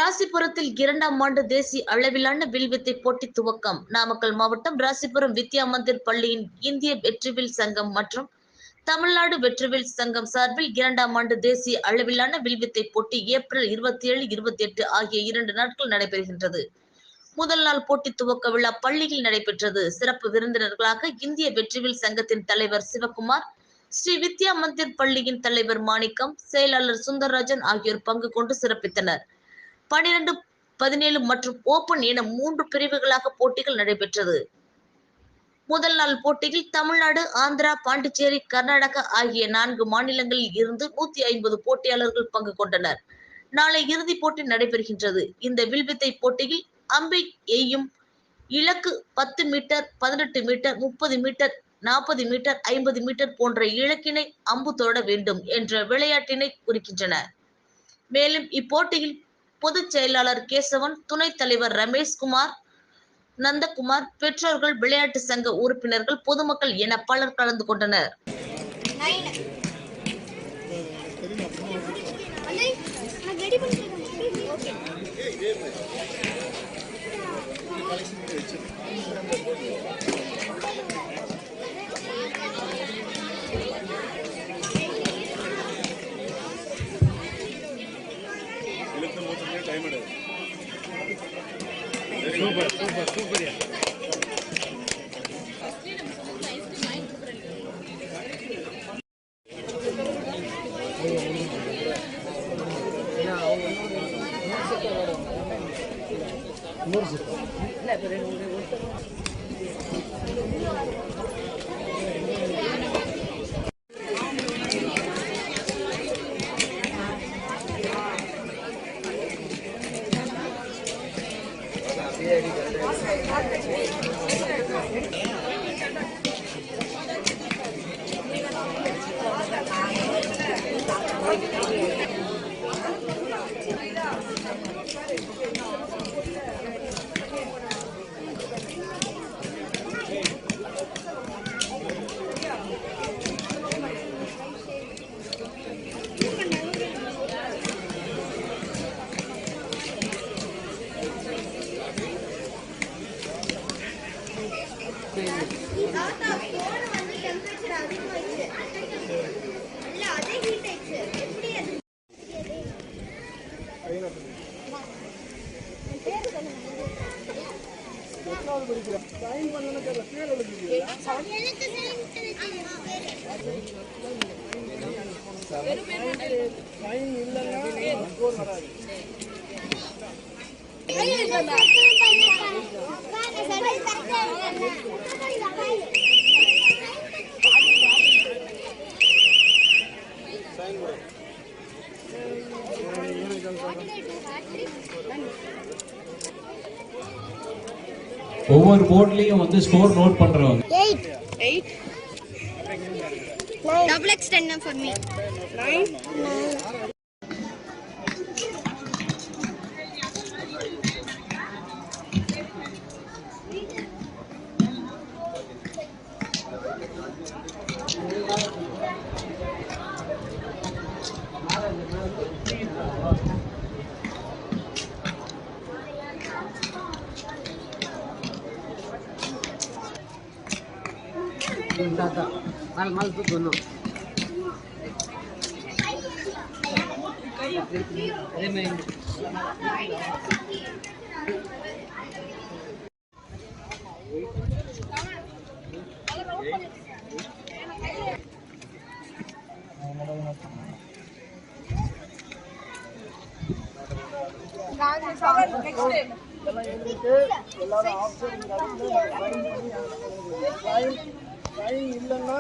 ராசிபுரத்தில் 2ஆம் ஆண்டு தேசிய அளவிலான வில்வித்தை போட்டி துவக்கம். நாமக்கல் மாவட்டம் ராசிபுரம் வித்யா மந்திர் பள்ளியின் இந்திய வெற்றிவில் சங்கம் மற்றும் தமிழ்நாடு வெற்றிவில் சங்கம் சார்பில் 2ஆம் ஆண்டு தேசிய அளவிலான வில்வித்தை போட்டி ஏப்ரல் 27, 28 ஆகிய 2 நாட்கள் நடைபெறுகின்றது. முதல் நாள் போட்டி துவக்க விழா பள்ளியில் நடைபெற்றது. சிறப்பு விருந்தினர்களாக இந்திய வெற்றிவில் சங்கத்தின் தலைவர் சிவகுமார், ஸ்ரீ வித்யா மந்திர் பள்ளியின் தலைவர் மாணிக்கம், செயலாளர் சுந்தரராஜன் ஆகியோர் பங்கு கொண்டு சிறப்பித்தனர். 12, 17 மற்றும் ஓபன் என 3 பிரிவுகளாக போட்டிகள் நடைபெற்றது. முதல் நாள் போட்டியில் தமிழ்நாடு, ஆந்திரா, பாண்டிச்சேரி, கர்நாடகா ஆகிய 4 மாநிலங்களில் இருந்து 150 போட்டியாளர்கள் பங்கு கொண்டனர். நாளை இறுதிப் போட்டி நடைபெறுகின்றது. இந்த வில்வித்தை போட்டியில் அம்பை எய்யும் இலக்கு 10 metre, 18 metre, 30 metre, 40 metre, 50 metre போன்ற இலக்கினை அம்பு தொட வேண்டும் என்ற விளையாட்டினை குறிக்கின்றன. மேலும் இப்போட்டியில் பொதுச் செயலாளர் கேசவன், துணைத் தலைவர் ரமேஷ்குமார், நந்தகுமார், பெற்றோர்கள், விளையாட்டு சங்க உறுப்பினர்கள், பொதுமக்கள் என பலர் கலந்து கொண்டனர். சூப்பர் ஒவ்வொரு போர்ட்லயும் வந்து ஸ்கோர் நோட் பண்றவங்க 8 double x 10 for me 9 mal tu dono இல்லைன்னா